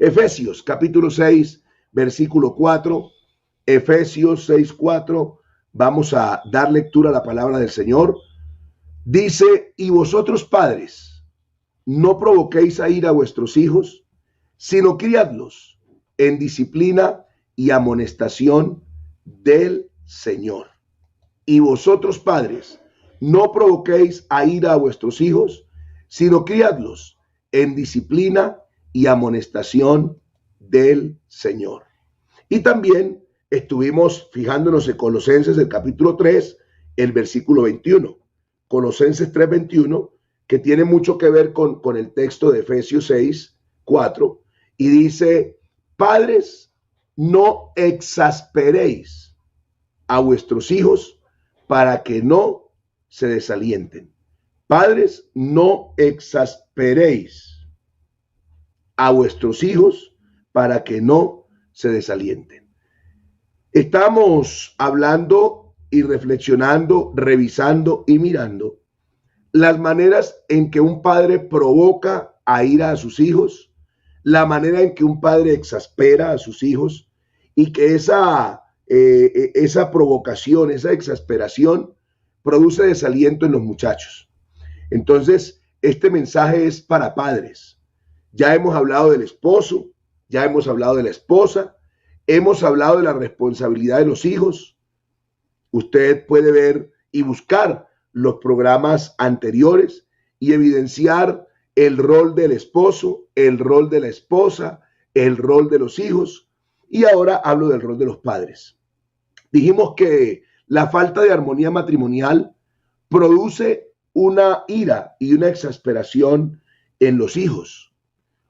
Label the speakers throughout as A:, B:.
A: Efesios capítulo 6, versículo 4. Efesios 6, 4. Vamos a dar lectura a la palabra del Señor. Dice: y vosotros padres, no provoquéis a ira a vuestros hijos, sino criadlos en disciplina y amonestación del Señor. Y vosotros padres, no provoquéis a ira a vuestros hijos, sino criadlos en disciplina y amonestación del Señor. Y también estuvimos fijándonos en Colosenses, el capítulo 3, el versículo 21. Colosenses 3, 21, que tiene mucho que ver con el texto de Efesios 6, 4, y dice: padres, no exasperéis a vuestros hijos para que no se desalienten. Padres, no exasperéis a vuestros hijos para que no se desalienten. Estamos hablando y reflexionando, revisando y mirando las maneras en que un padre provoca a ira a sus hijos, la manera en que un padre exaspera a sus hijos, y que esa provocación, esa exasperación produce desaliento en los muchachos. Entonces, este mensaje es para padres. Ya hemos hablado del esposo, ya hemos hablado de la esposa, hemos hablado de la responsabilidad de los hijos. Usted puede ver y buscar los programas anteriores y evidenciar el rol del esposo, el rol de la esposa, el rol de los hijos. Y ahora hablo del rol de los padres. Dijimos que la falta de armonía matrimonial produce una ira y una exasperación en los hijos.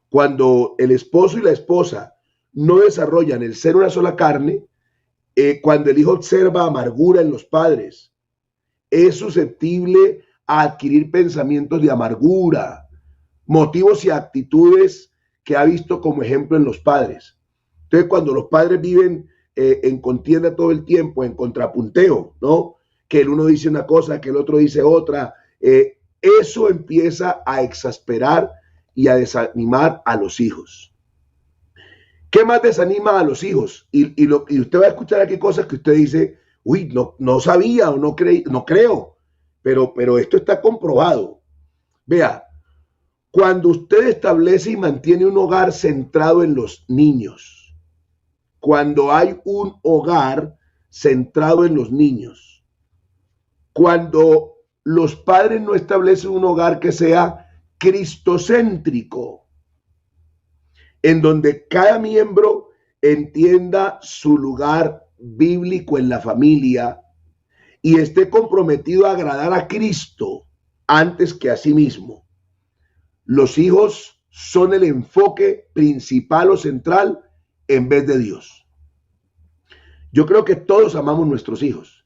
A: Cuando el esposo y la esposa no desarrollan el ser una sola carne, cuando el hijo observa amargura en los padres, es susceptible a adquirir pensamientos de amargura, motivos y actitudes que ha visto como ejemplo en los padres. Entonces, cuando los padres viven en contienda todo el tiempo, en contrapunteo, ¿no? Que el uno dice una cosa, que el otro dice otra, eso empieza a exasperar y a desanimar a los hijos. ¿Qué más desanima a los hijos? Y usted va a escuchar aquí cosas que usted dice: uy, no sabía o no creo, pero esto está comprobado. Vea, cuando usted establece y mantiene un hogar centrado en los niños, cuando hay un hogar centrado en los niños, cuando los padres no establecen un hogar que sea cristocéntrico, en donde cada miembro entienda su lugar bíblico en la familia y esté comprometido a agradar a Cristo antes que a sí mismo, los hijos son el enfoque principal o central en vez de Dios. Yo creo que todos amamos nuestros hijos.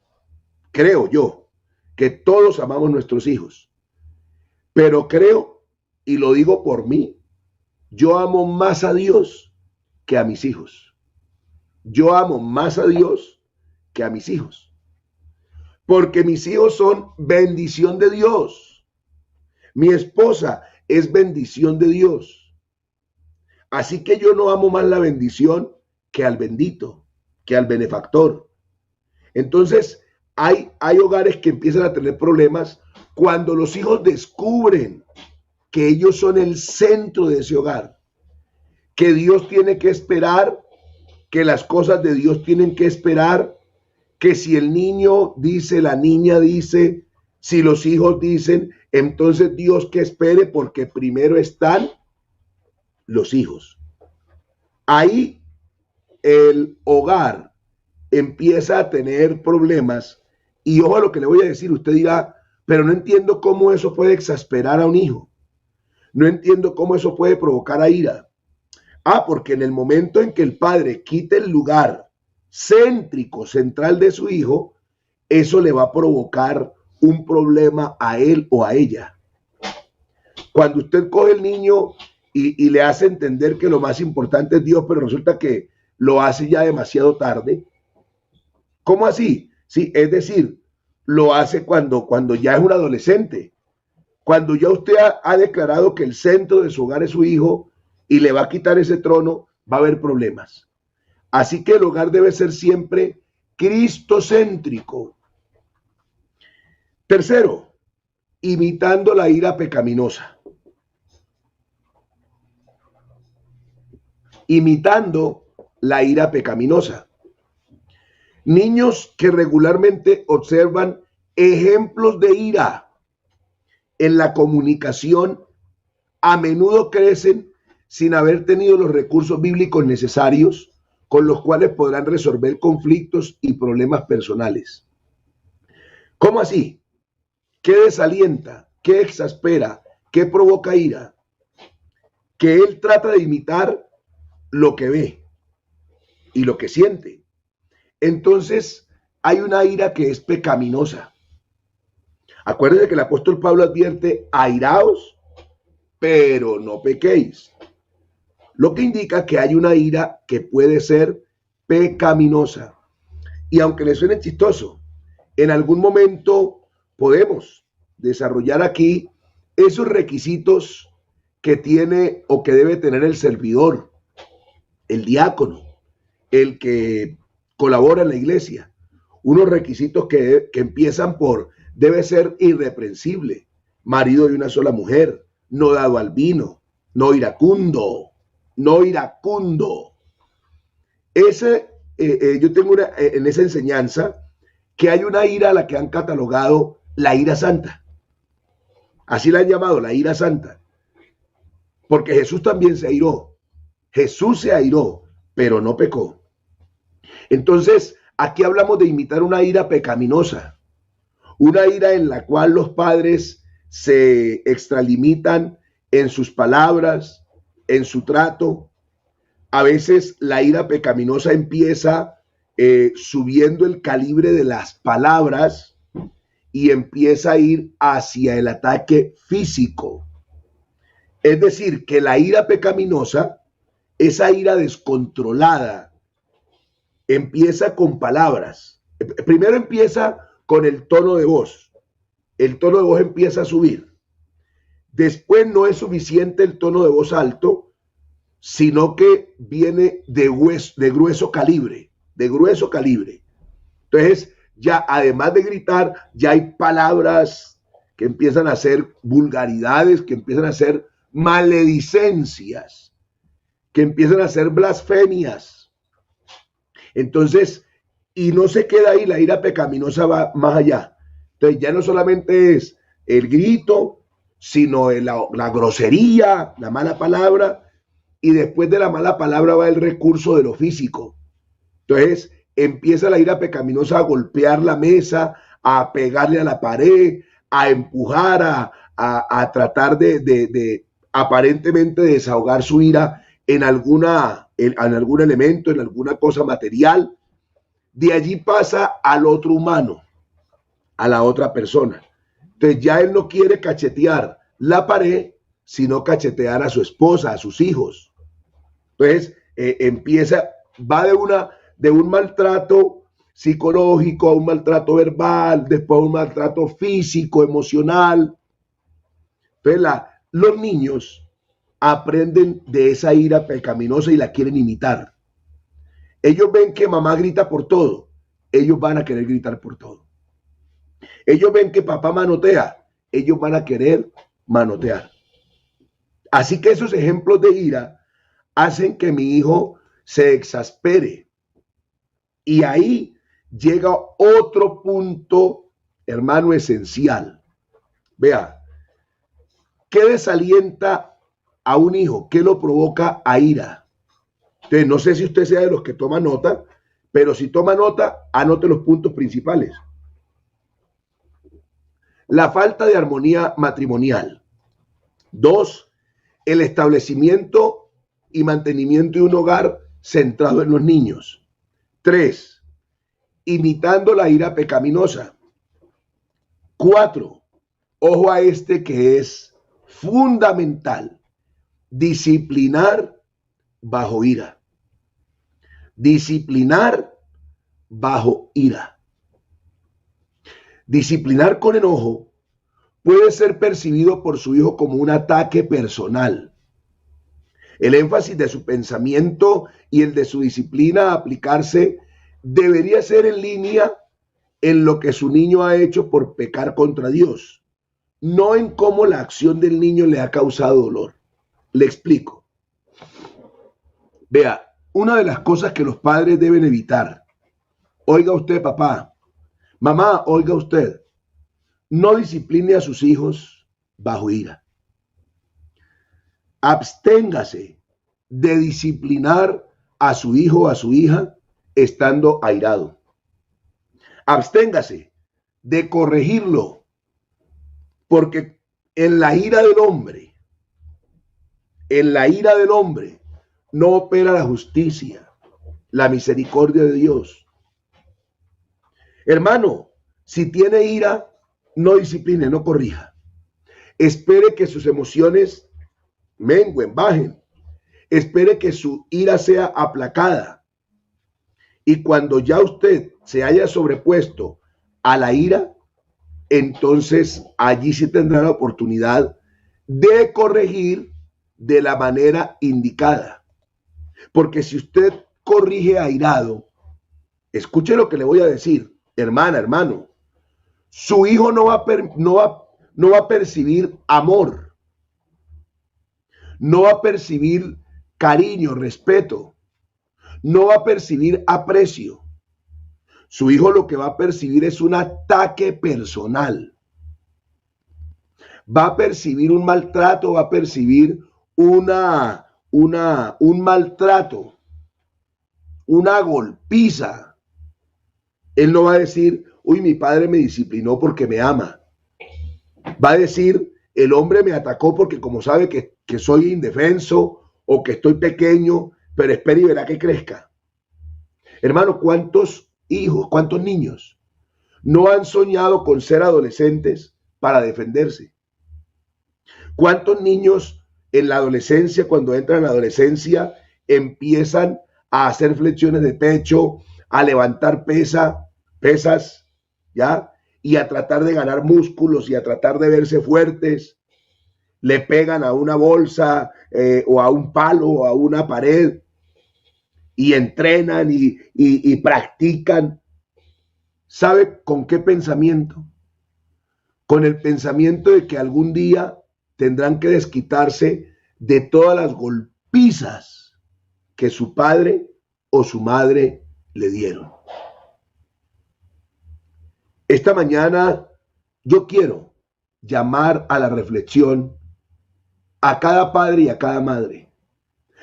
A: Creo yo que todos amamos nuestros hijos. Pero creo, y lo digo por mí, yo amo más a Dios que a mis hijos. Yo amo más a Dios que a mis hijos. Porque mis hijos son bendición de Dios. Mi esposa es bendición de Dios. Así que yo no amo más la bendición que al bendito, que al benefactor. Entonces, hay hogares que empiezan a tener problemas cuando los hijos descubren que ellos son el centro de ese hogar, que Dios tiene que esperar, que las cosas de Dios tienen que esperar, que si el niño dice, la niña dice, si los hijos dicen, entonces Dios que espere, porque primero están los hijos. Ahí el hogar empieza a tener problemas. Y ojo a lo que le voy a decir, usted dirá: pero no entiendo cómo eso puede exasperar a un hijo. No entiendo cómo eso puede provocar a ira. Porque en el momento en que el padre quite el lugar céntrico, central de su hijo, eso le va a provocar un problema a él o a ella. Cuando usted coge el niño y le hace entender que lo más importante es Dios, pero resulta que lo hace ya demasiado tarde. ¿Cómo así? Sí, es decir, lo hace cuando ya es un adolescente. Cuando ya usted ha declarado que el centro de su hogar es su hijo y le va a quitar ese trono, va a haber problemas. Así que el hogar debe ser siempre cristocéntrico. Tercero, imitando la ira pecaminosa. Imitando la ira pecaminosa. Niños que regularmente observan ejemplos de ira en la comunicación a menudo crecen sin haber tenido los recursos bíblicos necesarios con los cuales podrán resolver conflictos y problemas personales. ¿Cómo así? ¿Qué desalienta? ¿Qué exaspera? ¿Qué provoca ira? Que él trata de imitar lo que ve y lo que siente. Entonces hay una ira que es pecaminosa. Acuérdense que el apóstol Pablo advierte: airaos, pero no pequéis. Lo que indica que hay una ira que puede ser pecaminosa. Y aunque le suene chistoso, en algún momento podemos desarrollar aquí esos requisitos que tiene o que debe tener el servidor, el diácono, el que colabora en la iglesia. Unos requisitos que empiezan por: debe ser irreprensible, marido de una sola mujer, no dado al vino, no iracundo. Yo tengo en esa enseñanza que hay una ira a la que han catalogado la ira santa. Así la han llamado, la ira santa. Porque Jesús también se airó. Jesús se airó, pero no pecó. Entonces, aquí hablamos de imitar una ira pecaminosa. Una ira en la cual los padres se extralimitan en sus palabras, en su trato. A veces la ira pecaminosa empieza subiendo el calibre de las palabras y empieza a ir hacia el ataque físico. Es decir, que la ira pecaminosa, esa ira descontrolada, empieza con palabras. Primero empieza con el tono de voz. El tono de voz empieza a subir. Después no es suficiente el tono de voz alto, sino que viene de grueso calibre, Entonces, ya además de gritar, ya hay palabras que empiezan a ser vulgaridades, que empiezan a ser maledicencias, que empiezan a ser blasfemias. Entonces, y no se queda ahí, la ira pecaminosa va más allá. Entonces, ya no solamente es el grito, sino la grosería, la mala palabra, y después de la mala palabra va el recurso de lo físico. Entonces empieza la ira pecaminosa a golpear la mesa, a pegarle a la pared, a empujar, a tratar de aparentemente desahogar su ira en algún elemento, en alguna cosa material. De allí pasa al otro humano, a la otra persona. Entonces ya él no quiere cachetear la pared, sino cachetear a su esposa, a sus hijos. Entonces va de un maltrato psicológico a un maltrato verbal, después a un maltrato físico, emocional. Entonces los niños aprenden de esa ira pecaminosa y la quieren imitar. Ellos ven que mamá grita por todo, ellos van a querer gritar por todo. Ellos ven que papá manotea, ellos van a querer manotear. Así que esos ejemplos de ira hacen que mi hijo se exaspere. Y ahí llega otro punto, hermano, esencial. Vea, ¿qué desalienta a un hijo? ¿Qué lo provoca a ira? Entonces, no sé si usted sea de los que toma nota, pero si toma nota, anote los puntos principales. La falta de armonía matrimonial. 2, el establecimiento y mantenimiento de un hogar centrado en los niños. 3, imitando la ira pecaminosa. 4, ojo a este que es fundamental, disciplinar bajo ira. Disciplinar bajo ira. Disciplinar con enojo puede ser percibido por su hijo como un ataque personal. El énfasis de su pensamiento y el de su disciplina a aplicarse debería ser en línea en lo que su niño ha hecho por pecar contra Dios, no en cómo la acción del niño le ha causado dolor. Le explico. Vea, una de las cosas que los padres deben evitar, oiga usted, papá, mamá, oiga usted, no discipline a sus hijos bajo ira. Absténgase de disciplinar a su hijo o a su hija estando airado. Absténgase de corregirlo, porque en la ira del hombre, no opera la justicia, la misericordia de Dios. Hermano, si tiene ira, no discipline, no corrija. Espere que sus emociones mengüen, bajen. Espere que su ira sea aplacada. Y cuando ya usted se haya sobrepuesto a la ira, entonces allí sí tendrá la oportunidad de corregir de la manera indicada. Porque si usted corrige airado, escuche lo que le voy a decir, hermana, hermano, su hijo no va a percibir amor, no va a percibir cariño, respeto, no va a percibir aprecio. Su hijo lo que va a percibir es un ataque personal. Va a percibir un maltrato, va a percibir un maltrato, una golpiza. Él no va a decir, uy, mi padre me disciplinó porque me ama. Va a decir, el hombre me atacó porque como sabe que soy indefenso o que estoy pequeño, pero espera y verá que crezca. Hermano, ¿cuántos hijos, cuántos niños no han soñado con ser adolescentes para defenderse? ¿Cuántos niños en la adolescencia, cuando entran en la adolescencia, empiezan a hacer flexiones de pecho, a levantar pesas, ¿ya? Y a tratar de ganar músculos y a tratar de verse fuertes? Le pegan a una bolsa o a un palo o a una pared y entrenan y practican. ¿Sabe con qué pensamiento? Con el pensamiento de que algún día tendrán que desquitarse de todas las golpizas que su padre o su madre le dieron. Esta mañana yo quiero llamar a la reflexión a cada padre y a cada madre.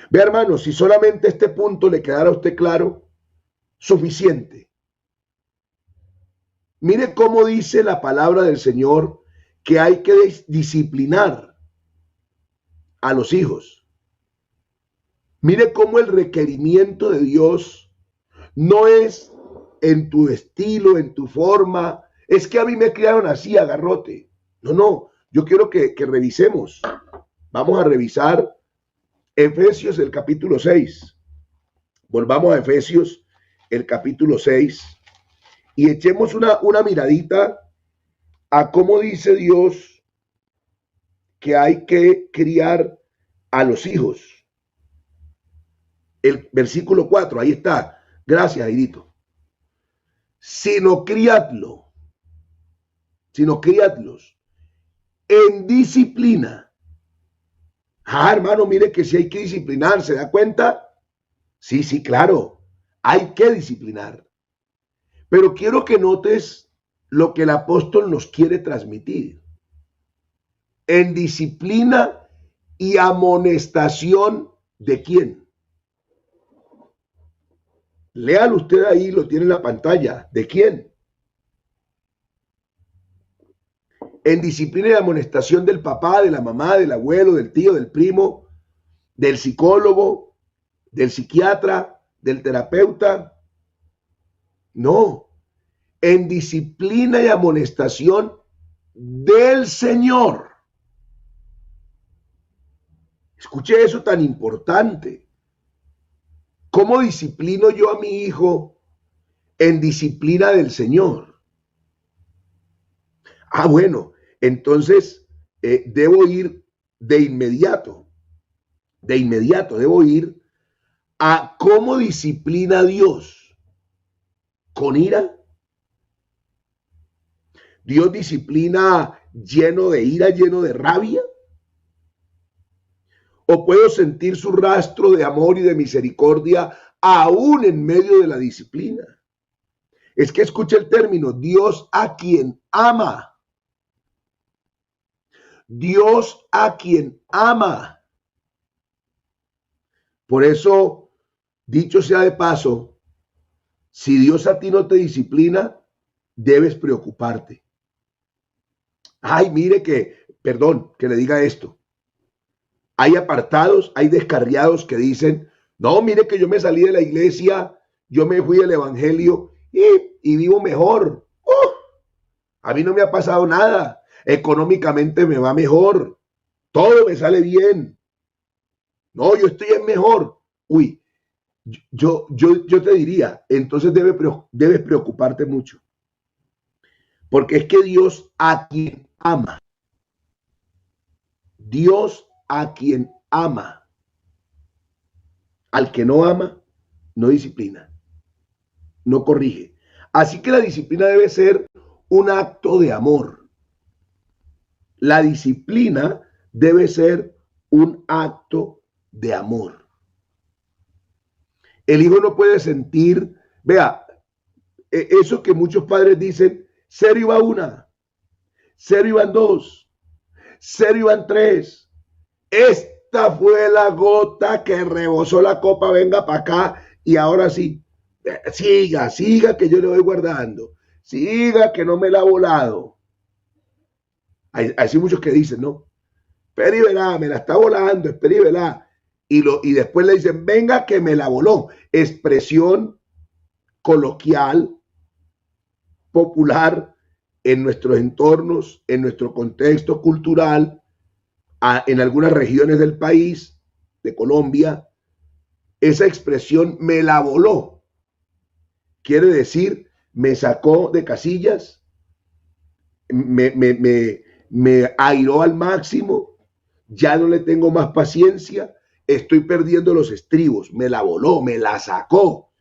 A: Vea, hermano, si solamente este punto le quedara a usted claro, suficiente. Mire cómo dice la palabra del Señor que hay que disciplinar a los hijos. Mire cómo el requerimiento de Dios no es en tu estilo, en tu forma. Es que a mí me criaron así, a garrote. No, yo quiero que revisemos. Vamos a revisar Efesios, el capítulo 6. Volvamos a Efesios, el capítulo 6, y echemos una miradita a cómo dice Dios que hay que criar a los hijos. El versículo 4, ahí está. Gracias, Aidito. Sino criadlos en disciplina. Hermano, mire que si hay que disciplinar, ¿se da cuenta? Sí, claro, hay que disciplinar. Pero quiero que notes lo que el apóstol nos quiere transmitir. En disciplina y amonestación ¿de quién? Léalo usted ahí, lo tiene en la pantalla. ¿De quién? En disciplina y amonestación del papá, de la mamá, del abuelo, del tío, del primo, del psicólogo, del psiquiatra, del terapeuta. No, en disciplina y amonestación del Señor. Escuche eso tan importante. ¿Cómo disciplino yo a mi hijo? En disciplina del Señor. Bueno, entonces debo ir de inmediato de inmediato debo ir a cómo disciplina a Dios. ¿Con ira? ¿Dios disciplina lleno de ira, lleno de rabia? ¿O puedo sentir su rastro de amor y de misericordia aún en medio de la disciplina? Es que escucha el término, Dios a quien ama. Dios a quien ama. Por eso, dicho sea de paso, si Dios a ti no te disciplina, debes preocuparte. Ay, mire perdón, que le diga esto. Hay apartados, hay descarriados que dicen, no, mire que yo me salí de la iglesia, yo me fui del evangelio y vivo mejor. A mí no me ha pasado nada. Económicamente me va mejor. Todo me sale bien. No, yo estoy en mejor. Uy, yo te diría, entonces debes preocuparte mucho. Porque es que Dios a quien ama. Dios a quien ama. Al que no ama, no disciplina, no corrige. Así que la disciplina debe ser un acto de amor. La disciplina debe ser un acto de amor. El hijo no puede sentir, vea, eso que muchos padres dicen, cero iba una, cero iban dos, cero iban tres. Esta fue la gota que rebosó la copa, venga para acá y ahora sí, siga que yo le voy guardando, siga que no me la ha volado. Hay muchos que dicen, ¿no? Espera y verá, me la está volando, espera y verá. Y después le dicen, venga que me la voló. Expresión coloquial, popular, en nuestros entornos, en nuestro contexto cultural, en algunas regiones del país, de Colombia, esa expresión me la voló. Quiere decir, me sacó de casillas, me airó al máximo, ya no le tengo más paciencia, estoy perdiendo los estribos, me la voló, me la sacó.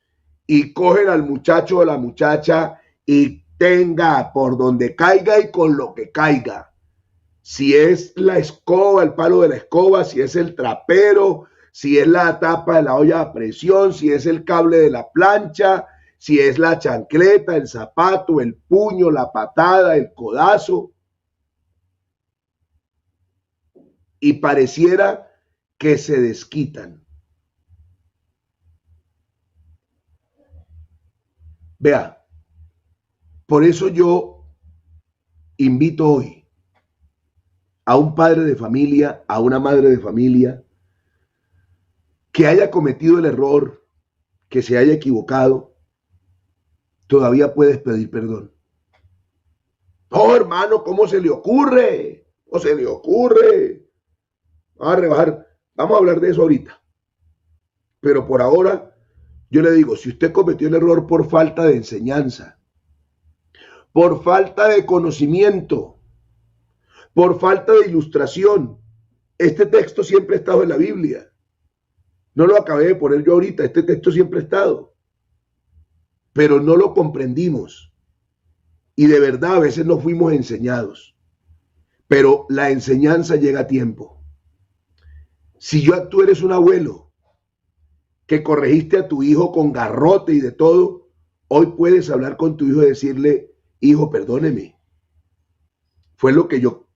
A: Y cogen al muchacho o la muchacha y tenga por donde caiga y con lo que caiga. Si es la escoba, el palo de la escoba, si es el trapero, si es la tapa de la olla a presión, si es el cable de la plancha, si es la chancleta, el zapato, el puño, la patada, el codazo. Y pareciera que se desquitan. Vea, por eso yo invito hoy a un padre de familia, a una madre de familia, que haya cometido el error, que se haya equivocado, todavía puedes pedir perdón. Oh, hermano, ¿cómo se le ocurre? ¿Cómo se le ocurre? Vamos a rebajar, vamos a hablar de eso ahorita. Pero por ahora, yo le digo, si usted cometió el error por falta de enseñanza, por falta de conocimiento, por falta de ilustración, este texto siempre ha estado en la Biblia. No lo acabé de poner yo ahorita, este texto siempre ha estado. Pero no lo comprendimos. Y de verdad a veces no fuimos enseñados. Pero la enseñanza llega a tiempo. Si tú eres un abuelo que corregiste a tu hijo con garrote y de todo, hoy puedes hablar con tu hijo y decirle, hijo, perdóneme. Fue lo que yo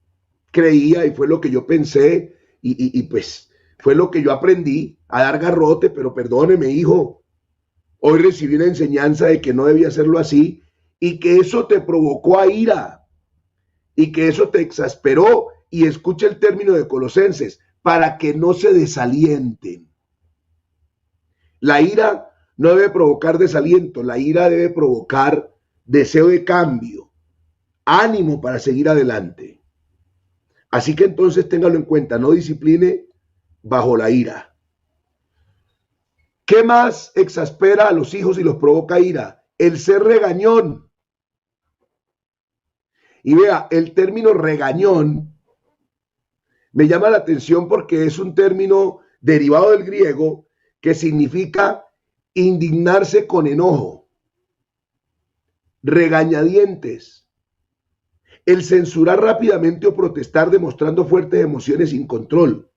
A: creía y fue lo que yo pensé y pues fue lo que yo aprendí a dar garrote, pero perdóneme, hijo. Hoy recibí una enseñanza de que no debía hacerlo así y que eso te provocó a ira y que eso te exasperó. Y escucha el término de Colosenses, para que no se desalienten. La ira no debe provocar desaliento, la ira debe provocar deseo de cambio, ánimo para seguir adelante. Así que entonces téngalo en cuenta, no discipline bajo la ira. ¿Qué más exaspera a los hijos y los provoca ira? El ser regañón. Y vea, el término regañón me llama la atención porque es un término derivado del griego, que significa indignarse con enojo, regañadientes, el censurar rápidamente o protestar demostrando fuertes emociones sin control.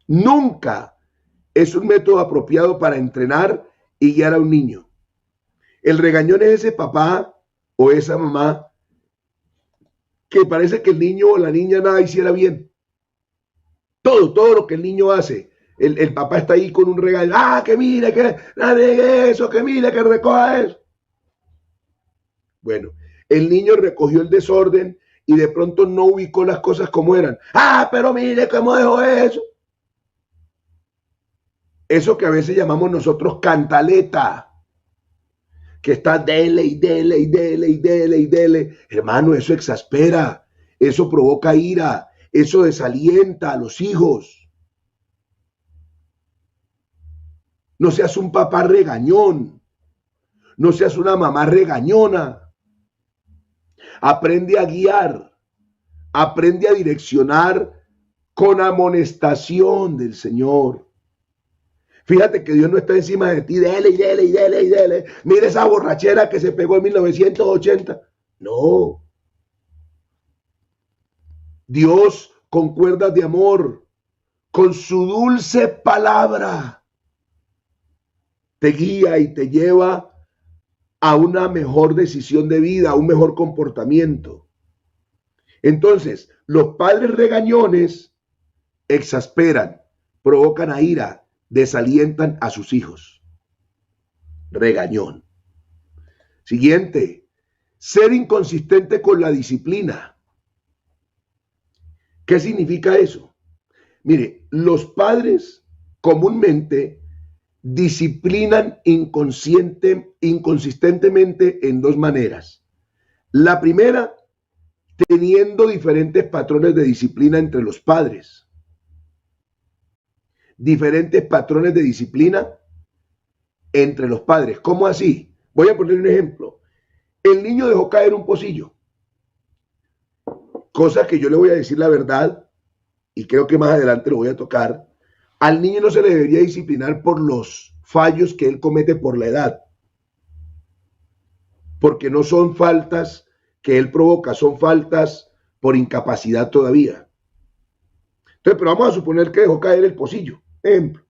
A: Nunca es un método apropiado para entrenar y guiar a un niño. El regañón es ese papá o esa mamá que parece que el niño o la niña nada hiciera bien. Todo lo que el niño hace, el papá está ahí con un regaño. Que mire, que nadie eso, que mire, que recoja eso. Bueno, el niño recogió el desorden y de pronto no ubicó las cosas como eran. Pero mire cómo dejó eso. Eso que a veces llamamos nosotros cantaleta, que está dele y dele y dele y dele y dele. Hermano, eso exaspera, eso provoca ira, eso desalienta a los hijos. No seas un papá regañón, no seas una mamá regañona. Aprende a guiar, aprende a direccionar con amonestación del Señor. Fíjate que Dios no está encima de ti, dele y dele y dele y dele. Mira esa borrachera que se pegó en 1980. No. Dios, con cuerdas de amor, con su dulce palabra, te guía y te lleva a una mejor decisión de vida, a un mejor comportamiento. Entonces, los padres regañones exasperan, provocan a ira, desalientan a sus hijos. Regañón. Siguiente, ser inconsistente con la disciplina. ¿Qué significa eso? Mire, los padres comúnmente disciplinan inconsistentemente en dos maneras. La primera, teniendo diferentes patrones de disciplina entre los padres. Diferentes patrones de disciplina entre los padres. ¿Cómo así? Voy a poner un ejemplo. El niño dejó caer un pocillo. Cosa que yo le voy a decir la verdad, y creo que más adelante lo voy a tocar. Al niño no se le debería disciplinar por los fallos que él comete por la edad. Porque no son faltas que él provoca, son faltas por incapacidad todavía. Entonces, pero vamos a suponer que dejó caer el pocillo. Ejemplo.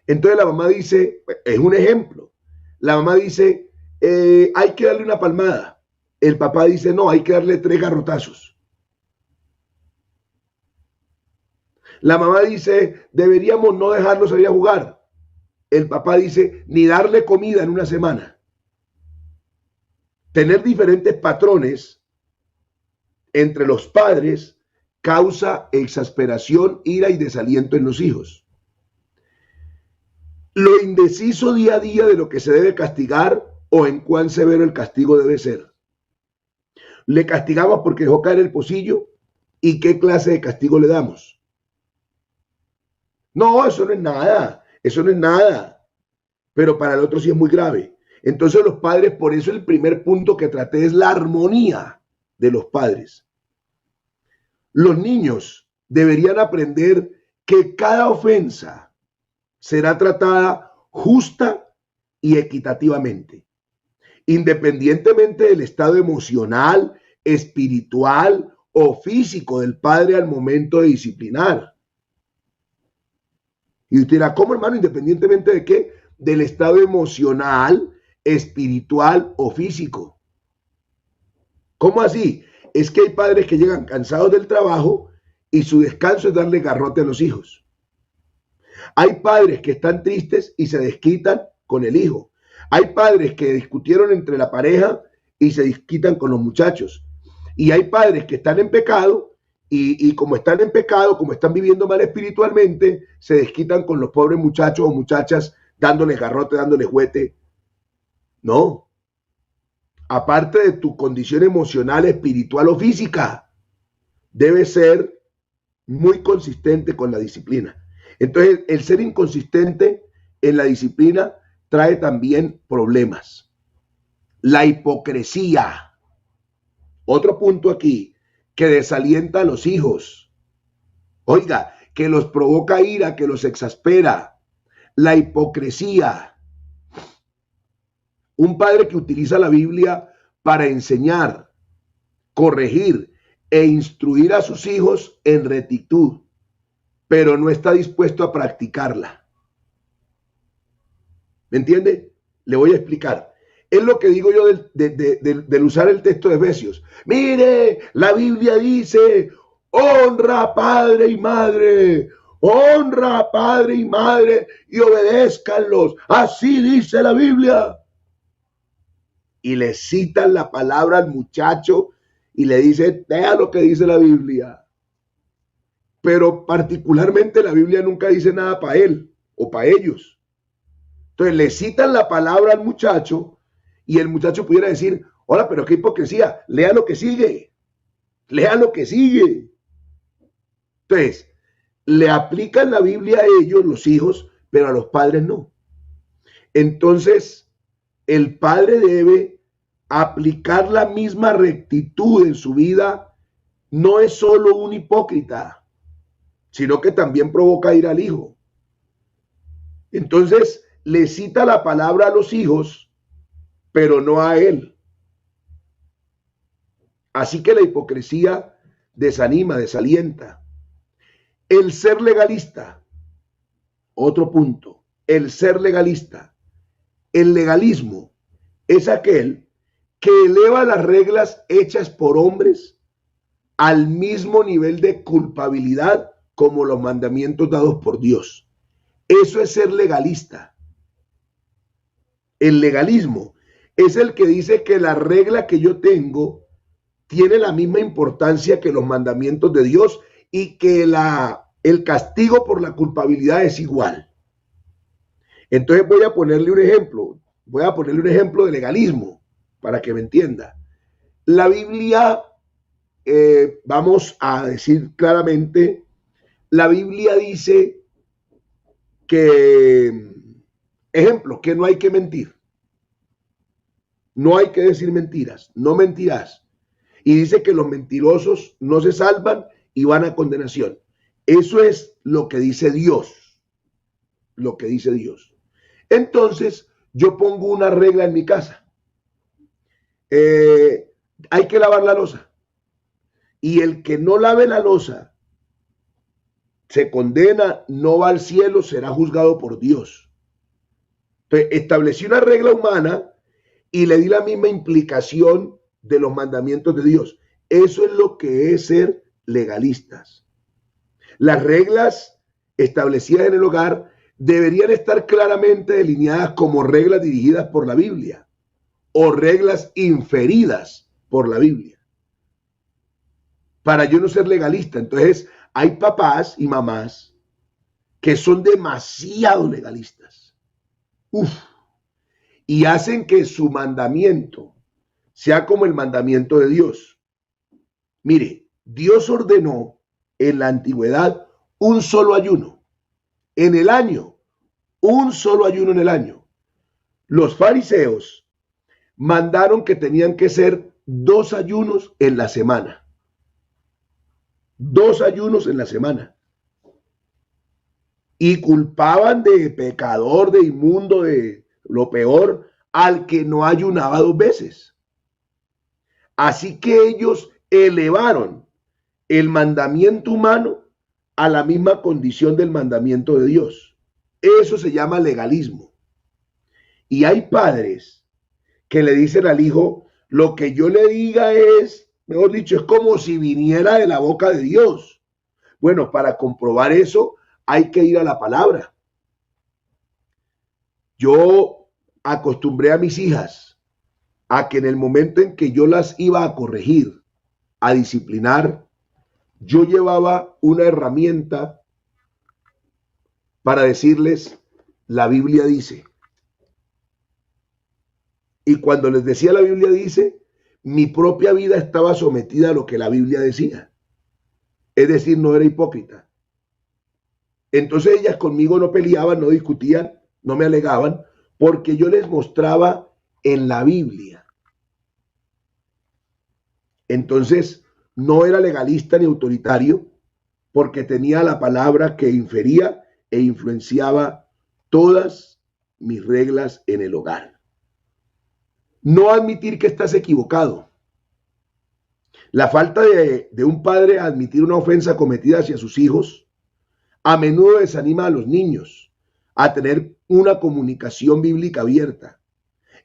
A: Entonces la mamá dice, es un ejemplo. La mamá dice, hay que darle una palmada. El papá dice, no, hay que darle 3 garrotazos. La mamá dice, deberíamos no dejarlo salir a jugar. El papá dice, ni darle comida en una semana. Tener diferentes patrones entre los padres causa exasperación, ira y desaliento en los hijos. Lo indeciso día a día de lo que se debe castigar o en cuán severo el castigo debe ser. Le castigamos porque dejó caer el pocillo y qué clase de castigo le damos. No, eso no es nada, eso no es nada, pero para el otro sí es muy grave. Entonces los padres, por eso el primer punto que traté es la armonía de los padres. Los niños deberían aprender que cada ofensa será tratada justa y equitativamente, independientemente del estado emocional, espiritual o físico del padre al momento de disciplinar. Y usted dirá, ¿cómo, hermano? ¿Independientemente de qué? Del estado emocional, espiritual o físico. ¿Cómo así? Es que hay padres que llegan cansados del trabajo y su descanso es darle garrote a los hijos. Hay padres que están tristes y se desquitan con el hijo. Hay padres que discutieron entre la pareja y se desquitan con los muchachos. Y hay padres que están en pecado y como están en pecado, como están viviendo mal espiritualmente, se desquitan con los pobres muchachos o muchachas dándoles garrote, dándoles juguete. No. Aparte de tu condición emocional, espiritual o física, debes ser muy consistente con la disciplina. Entonces, el ser inconsistente en la disciplina trae también problemas. La hipocresía. Otro punto aquí que desalienta a los hijos. Oiga, que los provoca ira, que los exaspera. La hipocresía. Un padre que utiliza la Biblia para enseñar, corregir e instruir a sus hijos en rectitud, pero no está dispuesto a practicarla. ¿Me entiende? Le voy a explicar. Es lo que digo yo del usar el texto de Efesios. Mire, la Biblia dice, honra a padre y madre, honra a padre y madre y obedézcanlos. Así dice la Biblia. Y le citan la palabra al muchacho y le dice, vea lo que dice la Biblia. Pero particularmente la Biblia nunca dice nada para él o para ellos. Entonces le citan la palabra al muchacho y el muchacho pudiera decir, hola, pero qué hipocresía, lea lo que sigue, lea lo que sigue. Entonces, le aplican la Biblia a ellos, los hijos, pero a los padres no. Entonces, el padre debe aplicar la misma rectitud en su vida. No es solo un hipócrita, sino que también provoca ira al hijo. Entonces, le cita la palabra a los hijos, pero no a él. Así que la hipocresía desanima, desalienta. El ser legalista, otro punto, el ser legalista. El legalismo es aquel que eleva las reglas hechas por hombres al mismo nivel de culpabilidad como los mandamientos dados por Dios. Eso es ser legalista. El legalismo es el que dice que la regla que yo tengo tiene la misma importancia que los mandamientos de Dios y que el castigo por la culpabilidad es igual. Entonces voy a ponerle un ejemplo de legalismo para que me entienda. La Biblia, vamos a decir claramente, la Biblia dice que, ejemplo, que no hay que mentir. No hay que decir mentiras, no mentirás. Y dice que los mentirosos no se salvan y van a condenación. Eso es lo que dice Dios. Lo que dice Dios. Entonces, yo pongo una regla en mi casa. Hay que lavar la loza. Y el que no lave la loza se condena, no va al cielo, será juzgado por Dios. Entonces, establecí una regla humana y le di la misma implicación de los mandamientos de Dios. Eso es lo que es ser legalistas. Las reglas establecidas en el hogar deberían estar claramente delineadas como reglas dirigidas por la Biblia o reglas inferidas por la Biblia. Para yo no ser legalista. Entonces, hay papás y mamás que son demasiado legalistas. Y hacen que su mandamiento sea como el mandamiento de Dios. Mire, Dios ordenó en la antigüedad un solo ayuno en el año, un solo ayuno en el año. Los fariseos mandaron que tenían que ser 2 ayunos en la semana. 2 ayunos en la semana. Y culpaban de pecador, de inmundo, de lo peor, al que no ayunaba 2 veces. Así que ellos elevaron el mandamiento humano a la misma condición del mandamiento de Dios. Eso se llama legalismo. Y hay padres que le dicen al hijo, lo que yo le diga es, mejor dicho, es como si viniera de la boca de Dios. Bueno, para comprobar eso hay que ir a la palabra. Yo acostumbré a mis hijas a que en el momento en que yo las iba a corregir, a disciplinar, yo llevaba una herramienta para decirles, la Biblia dice. Y cuando les decía la Biblia dice, mi propia vida estaba sometida a lo que la Biblia decía. Es decir, no era hipócrita. Entonces ellas conmigo no peleaban, no discutían, no me alegaban, porque yo les mostraba en la Biblia. Entonces, no era legalista ni autoritario, porque tenía la palabra que infería e influenciaba todas mis reglas en el hogar. No admitir que estás equivocado. La falta de un padre a admitir una ofensa cometida hacia sus hijos a menudo desanima a los niños a tener una comunicación bíblica abierta.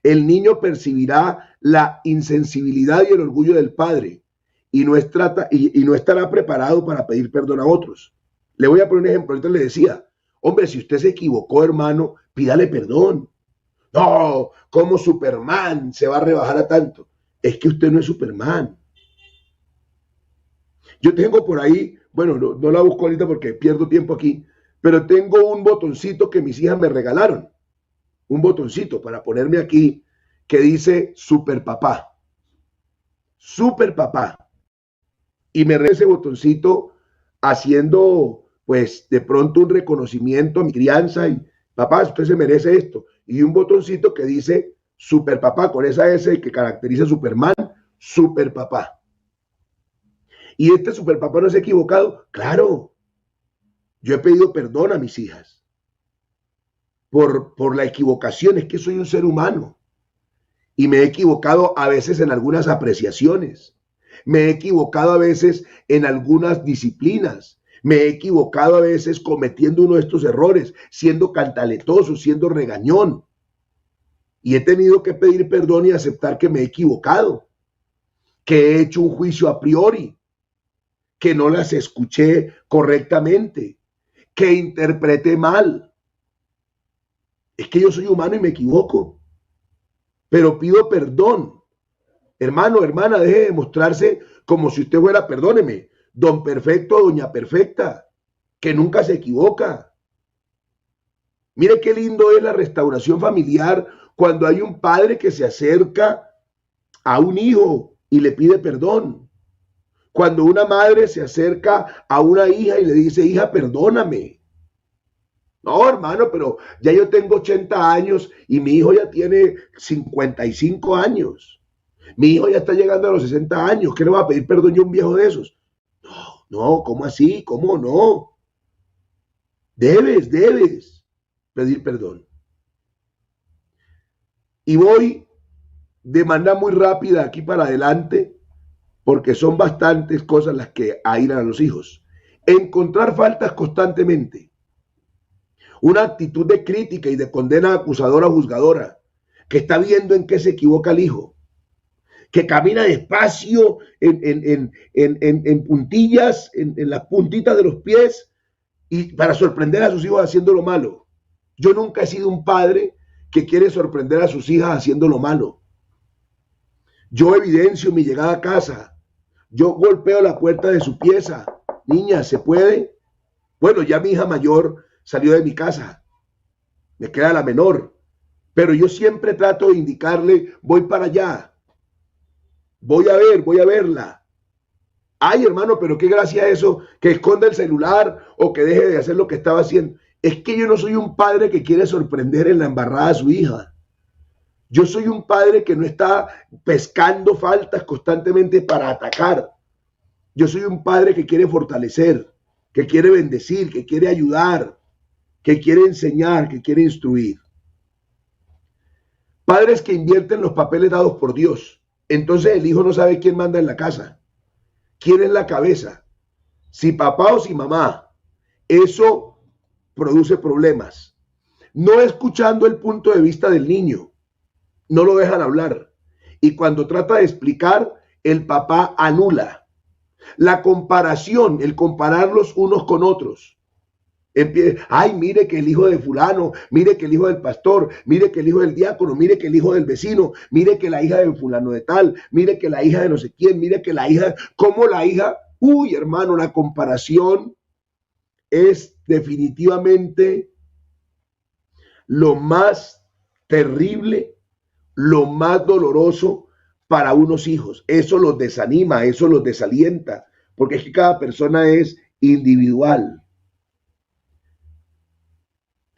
A: El niño percibirá la insensibilidad y el orgullo del padre y no estará preparado para pedir perdón a otros. Le voy a poner un ejemplo. Ahorita le decía, hombre, si usted se equivocó, hermano, pídale perdón. No, como Superman se va a rebajar a tanto. Es que usted no es Superman. Yo tengo por ahí, bueno, no la busco ahorita porque pierdo tiempo aquí, pero tengo un botoncito que mis hijas me regalaron. Un botoncito para ponerme aquí que dice Super Papá. Super Papá. Y me regalé ese botoncito haciendo, pues, de pronto un reconocimiento a mi crianza y, papá, usted se merece esto. Y un botoncito que dice Super Papá, con esa S que caracteriza a Superman, Super Papá. Y este Super Papá no se ha equivocado. Claro, yo he pedido perdón a mis hijas por la equivocación. Es que soy un ser humano y me he equivocado a veces en algunas apreciaciones. Me he equivocado a veces en algunas disciplinas. Me he equivocado a veces cometiendo uno de estos errores, siendo cantaletoso, siendo regañón. Y he tenido que pedir perdón y aceptar que me he equivocado, que he hecho un juicio a priori, que no las escuché correctamente, que interpreté mal. Es que yo soy humano y me equivoco, pero pido perdón. Hermano, hermana, deje de mostrarse como si usted fuera, perdóneme, don perfecto, doña perfecta, que nunca se equivoca. Mire qué lindo es la restauración familiar cuando hay un padre que se acerca a un hijo y le pide perdón. Cuando una madre se acerca a una hija y le dice, hija, perdóname. No, hermano, pero ya yo tengo 80 años y mi hijo ya tiene 55 años. Mi hijo ya está llegando a los 60 años. ¿Qué le va a pedir perdón yo a un viejo de esos? No, ¿cómo así? ¿Cómo no? Debes pedir perdón. Y voy de manera muy rápida aquí para adelante, porque son bastantes cosas las que airan a los hijos. Encontrar faltas constantemente. Una actitud de crítica y de condena acusadora, juzgadora, que está viendo en qué se equivoca el hijo, que camina despacio en puntillas, en las puntitas de los pies, y para sorprender a sus hijos haciendo lo malo. Yo nunca he sido un padre que quiere sorprender a sus hijas haciendo lo malo. Yo evidencio mi llegada a casa. Yo golpeo la puerta de su pieza. Niña, ¿se puede? Bueno, ya mi hija mayor salió de mi casa. Me queda la menor. Pero yo siempre trato de indicarle, voy para allá. Voy a verla. Ay, hermano, pero qué gracia eso, que esconda el celular o que deje de hacer lo que estaba haciendo. Es que yo no soy un padre que quiere sorprender en la embarrada a su hija. Yo soy un padre que no está pescando faltas constantemente para atacar. Yo soy un padre que quiere fortalecer, que quiere bendecir, que quiere ayudar, que quiere enseñar, que quiere instruir. Padres que invierten los papeles dados por Dios. Entonces el hijo no sabe quién manda en la casa, quién es la cabeza, si papá o si mamá. Eso produce problemas. No escuchando el punto de vista del niño, no lo dejan hablar. Y cuando trata de explicar, el papá anula. La comparación, el compararlos unos con otros. Ay, mire que el hijo de fulano, mire que el hijo del pastor, mire que el hijo del diácono, mire que el hijo del vecino, mire que la hija de fulano de tal, mire que la hija de no sé quién, mire que la hija, como la hija, uy, hermano, la comparación es definitivamente lo más terrible, lo más doloroso para unos hijos. Eso los desanima, eso los desalienta, porque es que cada persona es individual.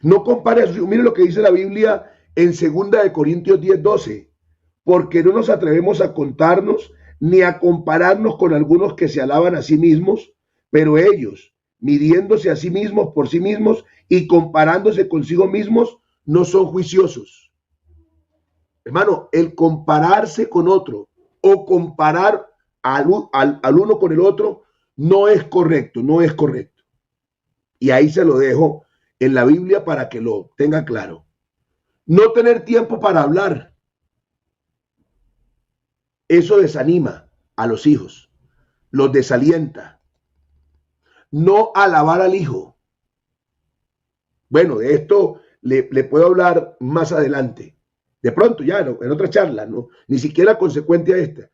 A: No compare a sus hijos. Mire lo que dice la Biblia en 2 Corintios 10:12. Porque no nos atrevemos a contarnos ni a compararnos con algunos que se alaban a sí mismos, pero ellos, midiéndose a sí mismos por sí mismos y comparándose consigo mismos, no son juiciosos. Hermano, el compararse con otro o comparar al uno con el otro no es correcto, no es correcto. Y ahí se lo dejo en la Biblia para que lo tenga claro. No tener tiempo para hablar, eso desanima a los hijos, los desalienta. No alabar al hijo. Bueno, de esto le puedo hablar más adelante. De pronto, ya en otra charla, no, ni siquiera consecuente a esta.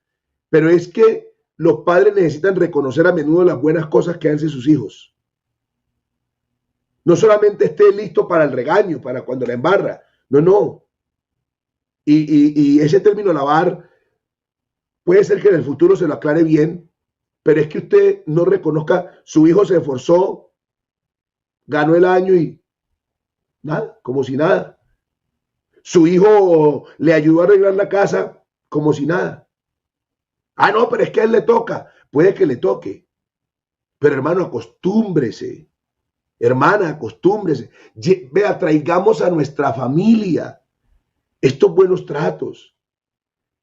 A: Pero es que los padres necesitan reconocer a menudo las buenas cosas que hacen sus hijos. No solamente esté listo para el regaño, para cuando la embarra. No, no. Y ese término lavar puede ser que en el futuro se lo aclare bien, pero es que usted no reconozca, su hijo se esforzó, ganó el año y nada, como si nada. Su hijo le ayudó a arreglar la casa como si nada. Ah, no, pero es que a él le toca. Puede que le toque. Pero hermano, acostúmbrese. Hermana, acostúmbrese. Vea, traigamos a nuestra familia estos buenos tratos.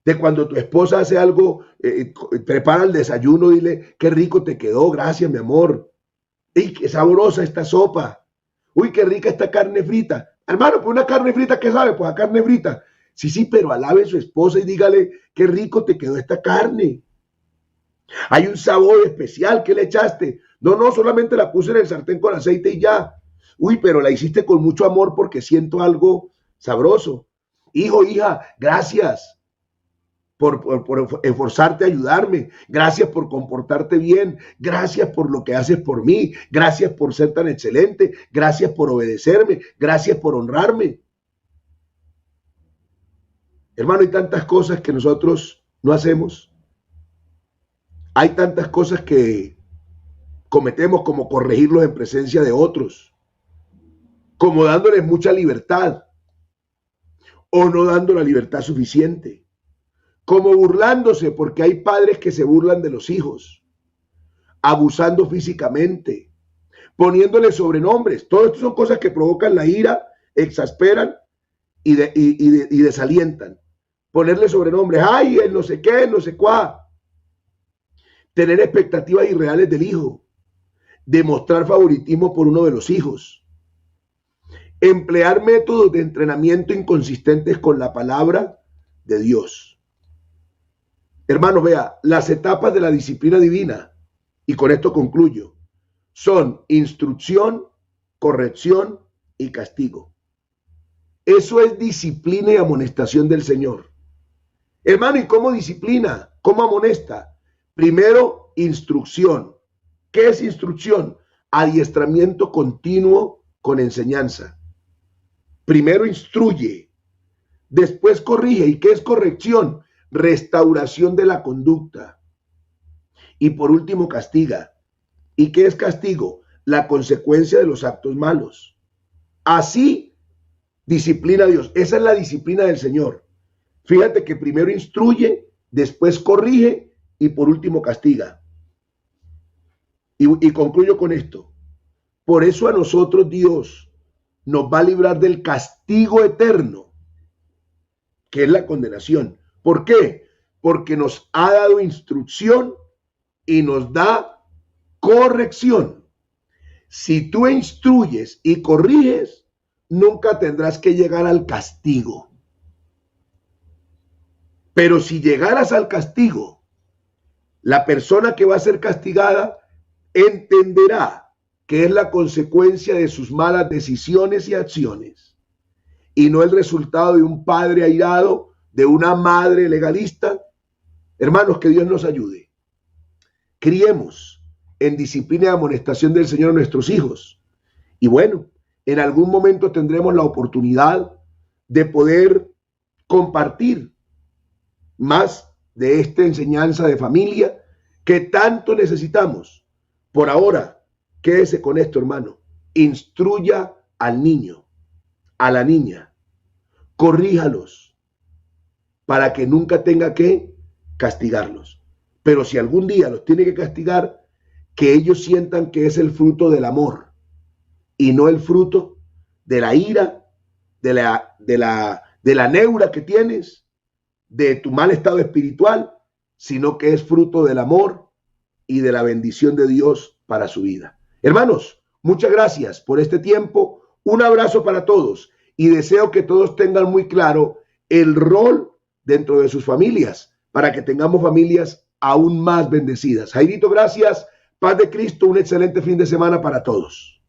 A: De cuando tu esposa hace algo, prepara el desayuno, dile, qué rico te quedó, gracias, mi amor. ¡Ey, qué sabrosa esta sopa! ¡Uy, qué rica esta carne frita! Hermano, pues una carne frita, ¿qué sabe? Pues a carne frita. Sí, sí, pero alabe a su esposa y dígale, qué rico te quedó esta carne. Hay un sabor especial, ¿qué le echaste? No, no, solamente la puse en el sartén con aceite y ya. Uy, pero la hiciste con mucho amor porque siento algo sabroso. Hijo, hija, gracias por esforzarte a ayudarme. Gracias por comportarte bien. Gracias por lo que haces por mí. Gracias por ser tan excelente. Gracias por obedecerme. Gracias por honrarme. Hermano, hay tantas cosas que nosotros no hacemos. Hay tantas cosas que cometemos, como corregirlos en presencia de otros, como dándoles mucha libertad o no dando la libertad suficiente, como burlándose, porque hay padres que se burlan de los hijos, abusando físicamente, poniéndole sobrenombres. Todo esto son cosas que provocan la ira, exasperan y desalientan. Ponerle sobrenombres, ay, el no sé qué, no sé cuá. Tener expectativas irreales del hijo. Demostrar favoritismo por uno de los hijos. Emplear métodos de entrenamiento inconsistentes con la palabra de Dios. Hermanos, vea, las etapas de la disciplina divina, y con esto concluyo, son instrucción, corrección y castigo. Eso es disciplina y amonestación del Señor. Hermano, ¿y cómo disciplina? ¿Cómo amonesta? Primero, instrucción. ¿Qué es instrucción? Adiestramiento continuo con enseñanza. Primero instruye, después corrige. ¿Y qué es corrección? Restauración de la conducta. Y por último, castiga. ¿Y qué es castigo? La consecuencia de los actos malos. Así disciplina a Dios. Esa es la disciplina del Señor. Fíjate que primero instruye, después corrige y por último castiga. Y concluyo con esto. Por eso a nosotros Dios nos va a librar del castigo eterno, que es la condenación. ¿Por qué? Porque nos ha dado instrucción y nos da corrección. Si tú instruyes y corriges, nunca tendrás que llegar al castigo. Pero si llegaras al castigo, la persona que va a ser castigada entenderá que es la consecuencia de sus malas decisiones y acciones, y no el resultado de un padre airado, de una madre legalista. Hermanos, que Dios nos ayude. Criemos en disciplina y amonestación del Señor a nuestros hijos. Y bueno, en algún momento tendremos la oportunidad de poder compartir más de esta enseñanza de familia que tanto necesitamos. Por ahora, quédese con esto, hermano. Instruya al niño, a la niña. Corríjalos para que nunca tenga que castigarlos. Pero si algún día los tiene que castigar, que ellos sientan que es el fruto del amor y no el fruto de la ira, de la neura que tienes, de tu mal estado espiritual, sino que es fruto del amor y de la bendición de Dios para su vida. Hermanos, muchas gracias por este tiempo. Un abrazo para todos y deseo que todos tengan muy claro el rol dentro de sus familias para que tengamos familias aún más bendecidas. Jairito, gracias. Paz de Cristo, un excelente fin de semana para todos.